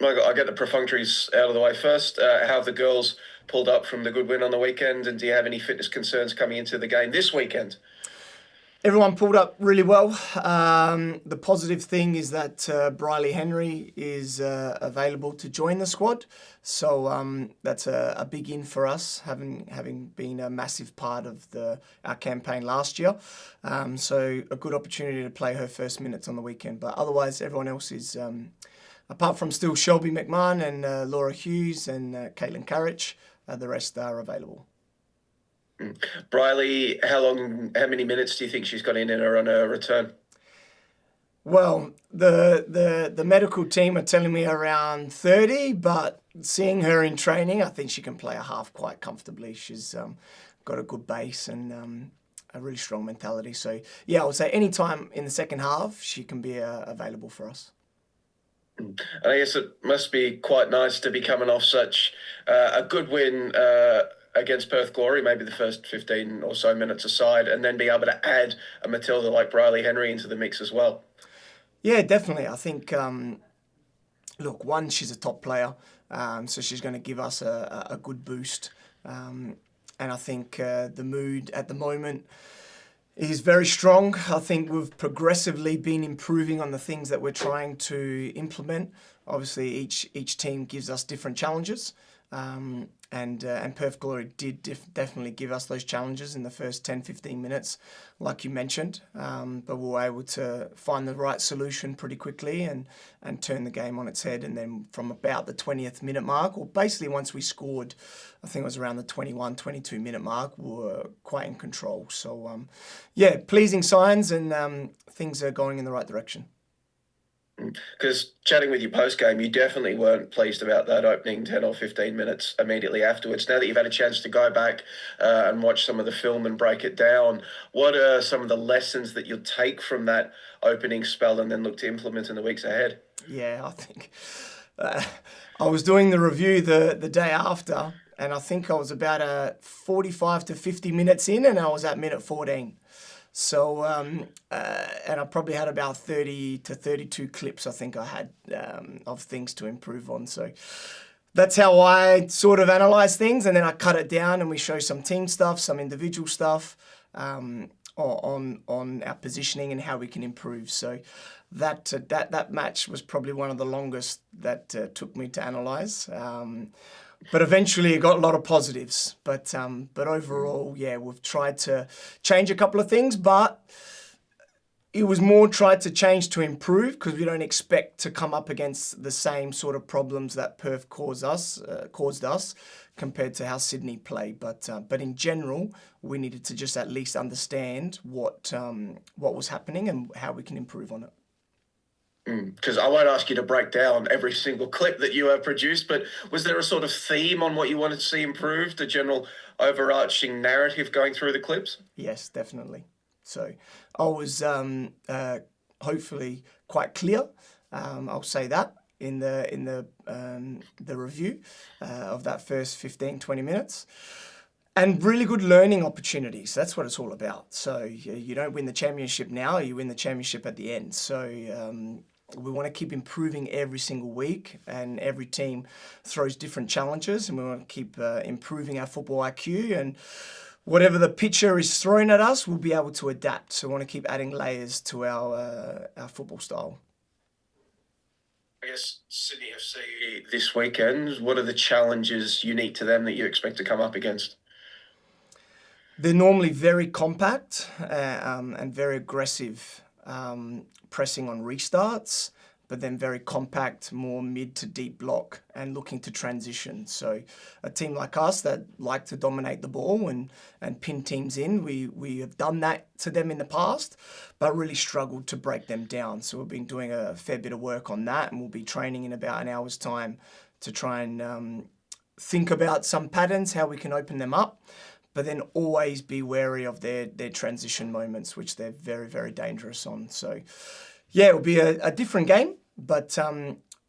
I get the perfunctories out of the way first. How have the girls pulled up from the good win on the weekend, and do you have any fitness concerns coming into the game this weekend? Everyone pulled up really well. The positive thing is that Briley Henry is available to join the squad. So that's a big in for us, having been a massive part of our campaign last year. So a good opportunity to play her first minutes on the weekend. But otherwise, everyone else is, apart from still Shelby McMahon and Laura Hughes and Caitlin Carriage, the rest are available. Briley, how many minutes do you think she's got in her on her return? Well, the medical team are telling me around 30, but seeing her in training, I think she can play a half quite comfortably. She's got a good base and a really strong mentality. So, yeah, I would say any time in the second half, she can be available for us. And I guess it must be quite nice to be coming off such a good win against Perth Glory, maybe the first 15 or so minutes aside, and then be able to add a Matilda like Briley Henry into the mix as well. Yeah, definitely. I think, look, one, she's a top player, so she's going to give us a good boost. And I think the mood at the moment is very strong. I think we've progressively been improving on the things that we're trying to implement. Obviously, each team gives us different challenges. And Perth Glory did definitely give us those challenges in the first 10, 15 minutes, like you mentioned. But we were able to find the right solution pretty quickly and turn the game on its head. And then from about the 20th minute mark, or basically once we scored, I think it was around the 21, 22 minute mark, we were quite in control. So, yeah, pleasing signs and things are going in the right direction. Because chatting with you post-game, you definitely weren't pleased about that opening 10 or 15 minutes immediately afterwards. Now that you've had a chance to go back and watch some of the film and break it down, what are some of the lessons that you'll take from that opening spell and then look to implement in the weeks ahead? Yeah, I think I was doing the review the day after, and I think I was about 45 to 50 minutes in, and I was at minute 14. So, and I probably had about 30 to 32 clips, I think I had, of things to improve on. So that's how I sort of analyze things. And then I cut it down and we show some team stuff, some individual stuff on our positioning and how we can improve. So that match was probably one of the longest that took me to analyze. But eventually it got a lot of positives. But overall, yeah, we've tried to change a couple of things, but it was more tried to change to improve because we don't expect to come up against the same sort of problems that Perth caused us compared to how Sydney played. But in general, we needed to just at least understand what was happening and how we can improve on it. Because I won't ask you to break down every single clip that you have produced, but was there a sort of theme on what you wanted to see improved, a general overarching narrative going through the clips? Yes, definitely. So I was hopefully quite clear. I'll say that in the review of that first 15, 20 minutes. And really good learning opportunities. That's what it's all about. So you don't win the championship now, you win the championship at the end. So we want to keep improving every single week, and every team throws different challenges, and we want to keep improving our football IQ, and whatever the pitcher is throwing at us, we'll be able to adapt. So we want to keep adding layers to our football style. I guess Sydney FC this weekend, what are the challenges unique to them that you expect to come up against? They're normally very compact and very aggressive, pressing on restarts, but then very compact, more mid to deep block and looking to transition. So a team like us that like to dominate the ball and pin teams in, we have done that to them in the past, but really struggled to break them down. So we've been doing a fair bit of work on that, and we'll be training in about an hour's time to try and think about some patterns, how we can open them up, but then always be wary of their transition moments, which they're very, very dangerous on. So yeah, it'll be a different game, but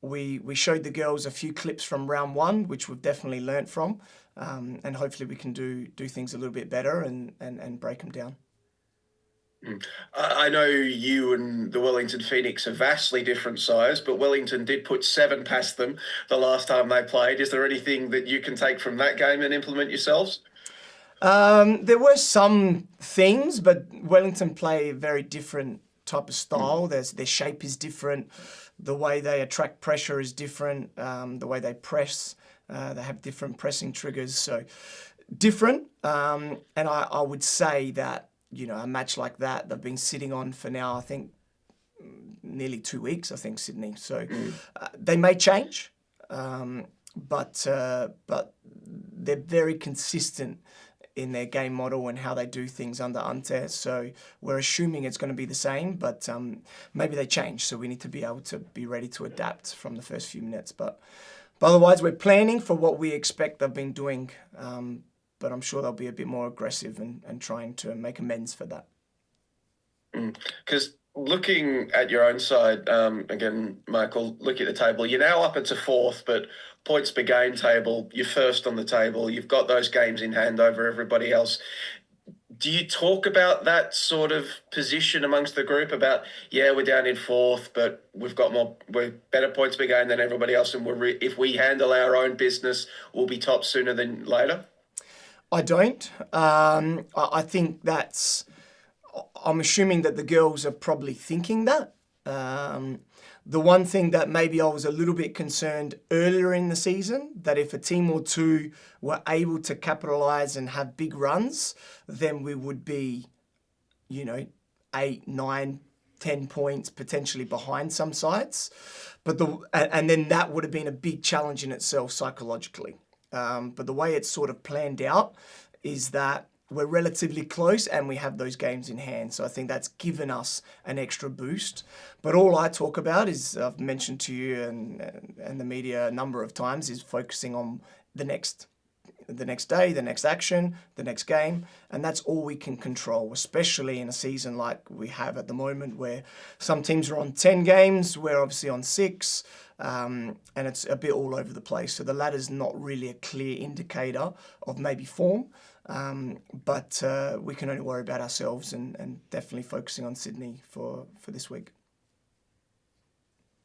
we showed the girls a few clips from round one, which we've definitely learnt from, and hopefully we can do things a little bit better and break them down. I know you and the Wellington Phoenix are vastly different size, but Wellington did put 7 past them the last time they played. Is there anything that you can take from that game and implement yourselves? There were some things, but Wellington play a very different type of style. Their shape is different. The way they attract pressure is different. The way they press, they have different pressing triggers. So different. And I would say that, a match like that, they've been sitting on for now, I think, nearly 2 weeks, I think, Sydney. So they may change, but they're very consistent in their game model and how they do things under Ante. So we're assuming it's going to be the same, but maybe they change. So we need to be able to be ready to adapt from the first few minutes. But otherwise, we're planning for what we expect they've been doing. But I'm sure they'll be a bit more aggressive and trying to make amends for that. Because looking at your own side, again, Michael, look at the table. You're now up into 4th, but points per game table, you're first on the table. You've got those games in hand over everybody else. Do you talk about that sort of position amongst the group about, we're down in 4th, but we're better points per game than everybody else, and if we handle our own business, we'll be top sooner than later? I don't. I think I'm assuming that the girls are probably thinking that. The one thing that maybe I was a little bit concerned earlier in the season, that if a team or two were able to capitalise and have big runs, then we would be, 8, 9, 10 points potentially behind some sides. And then that would have been a big challenge in itself psychologically. But the way it's sort of planned out is that we're relatively close and we have those games in hand. So I think that's given us an extra boost. But all I talk about is, I've mentioned to you and the media a number of times, is focusing on the next day, the next action, the next game. And that's all we can control, especially in a season like we have at the moment, where some teams are on 10 games, we're obviously on 6. And it's a bit all over the place. So the ladder's not really a clear indicator of maybe form. But we can only worry about ourselves and definitely focusing on Sydney for this week.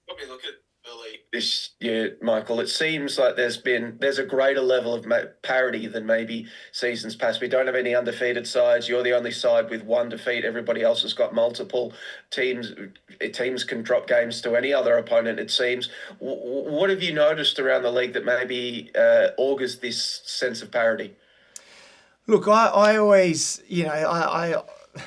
When we look at the league this year, Michael, it seems like there's a greater level of parity than maybe seasons past. We don't have any undefeated sides. You're the only side with 1 defeat. Everybody else has got multiple. Teams can drop games to any other opponent, it seems. What have you noticed around the league that maybe augurs this sense of parity? Look, I always, I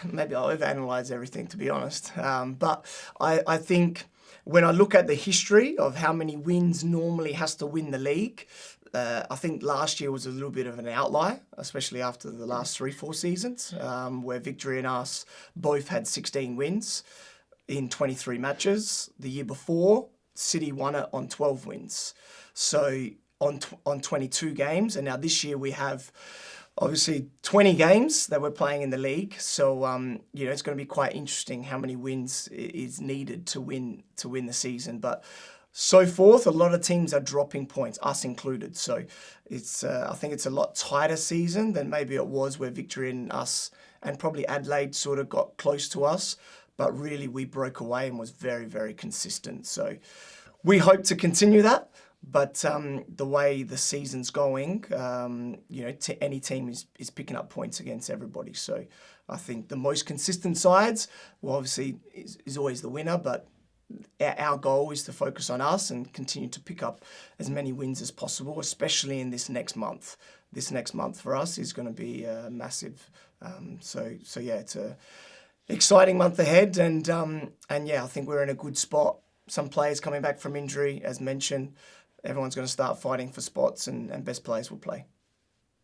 maybe I overanalyze everything, to be honest. But I think when I look at the history of how many wins normally has to win the league, I think last year was a little bit of an outlier, especially after the last 3-4 seasons, where Victory and us both had 16 wins in 23 matches. The year before, City won it on 12 wins. So on 22 games. And now this year we have obviously 20 games that we're playing in the league. So, it's going to be quite interesting how many wins is needed to win the season. But so forth, a lot of teams are dropping points, us included. So I think it's a lot tighter season than maybe it was, where Victory and us and probably Adelaide sort of got close to us. But really we broke away and was very, very consistent. So we hope to continue that. But the way the season's going, any team is picking up points against everybody. So I think the most consistent sides, well, obviously, is always the winner. But our goal is to focus on us and continue to pick up as many wins as possible, especially in this next month. This next month for us is going to be massive. So it's a exciting month ahead. And I think we're in a good spot. Some players coming back from injury, as mentioned. Everyone's going to start fighting for spots, and best players will play.